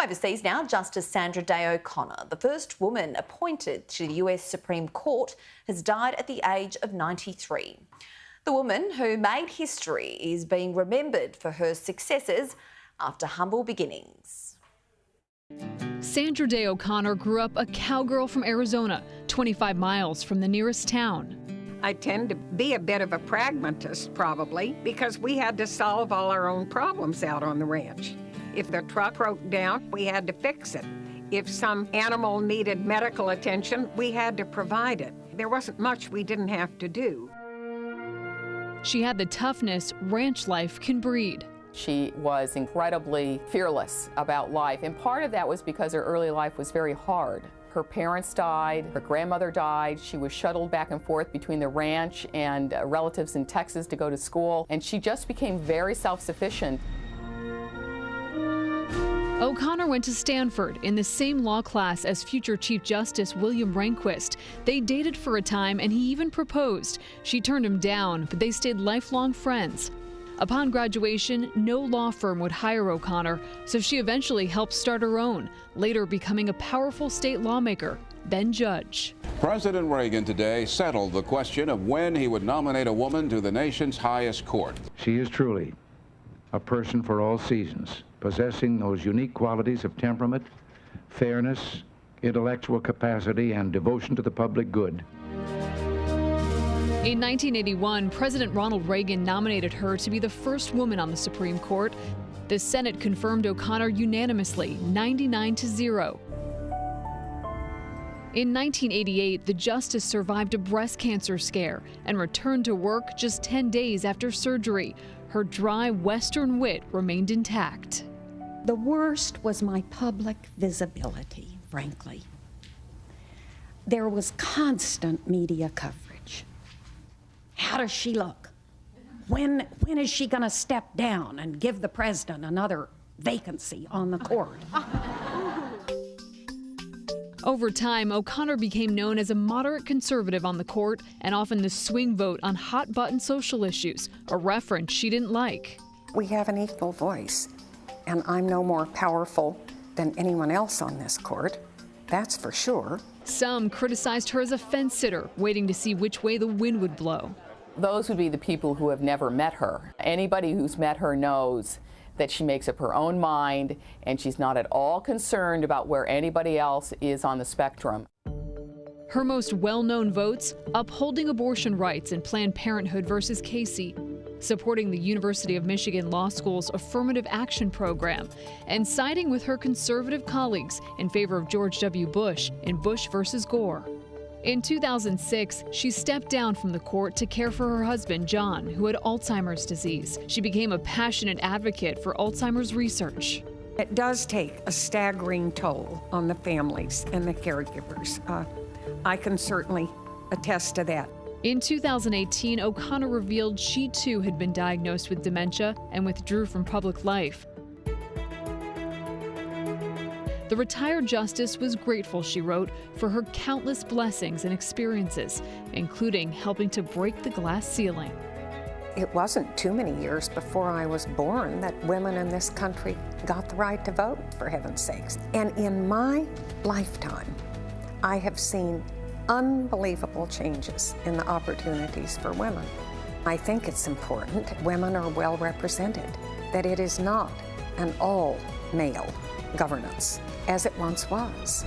Overseas now, Justice Sandra Day O'Connor, the first woman appointed to the US Supreme Court, has died at the age of 93. The woman who made history is being remembered for her successes after humble beginnings. Sandra Day O'Connor grew up a cowgirl from Arizona, 25 miles from the nearest town. I tend to be a bit of a pragmatist, probably, because we had to solve all our own problems out on the ranch. If the truck broke down, we had to fix it. If some animal needed medical attention, we had to provide it. There wasn't much we didn't have to do. She had the toughness ranch life can breed. She was incredibly fearless about life, and part of that was because her early life was very hard. Her parents died, her grandmother died, she was shuttled back and forth between the ranch and relatives in Texas to go to school, and she just became very self-sufficient. O'Connor went to Stanford in the same law class as future Chief Justice William Rehnquist. They dated for a time and he even proposed. She turned him down, but they stayed lifelong friends. Upon graduation, no law firm would hire O'Connor, so she eventually helped start her own, later becoming a powerful state lawmaker, then judge. President Reagan today settled the question of when he would nominate a woman to the nation's highest court. She is truly a person for all seasons, possessing those unique qualities of temperament, fairness, intellectual capacity, and devotion to the public good. In 1981, President Ronald Reagan nominated her to be the first woman on the Supreme Court. The Senate confirmed O'Connor unanimously, 99-0. In 1988, the justice survived a breast cancer scare and returned to work just 10 days after surgery. Her dry Western wit remained intact. The worst was my public visibility, frankly. There was constant media coverage. How does she look? When is she going to step down and give the president another vacancy on the court? Over time, O'Connor became known as a moderate conservative on the court and often the swing vote on hot-button social issues, a reference she didn't like. We have an equal voice, and I'm no more powerful than anyone else on this court, that's for sure. Some criticized her as a fence-sitter, waiting to see which way the wind would blow. Those would be the people who have never met her. Anybody who's met her knows that she makes up her own mind and she's not at all concerned about where anybody else is on the spectrum. Her most well-known votes: upholding abortion rights in Planned Parenthood versus Casey, supporting the University of Michigan Law School's affirmative action program, and siding with her conservative colleagues in favor of George W. Bush in Bush versus Gore. In 2006, she stepped down from the court to care for her husband, John, who had Alzheimer's disease. She became a passionate advocate for Alzheimer's research. It does take a staggering toll on the families and the caregivers. I can certainly attest to that. In 2018, O'Connor revealed she too had been diagnosed with dementia and withdrew from public life. The retired justice was grateful, she wrote, for her countless blessings and experiences, including helping to break the glass ceiling. It wasn't too many years before I was born that women in this country got the right to vote, for heaven's sakes. And in my lifetime, I have seen unbelievable changes in the opportunities for women. I think it's important that women are well represented, that it is not an all-male governance, as it once was.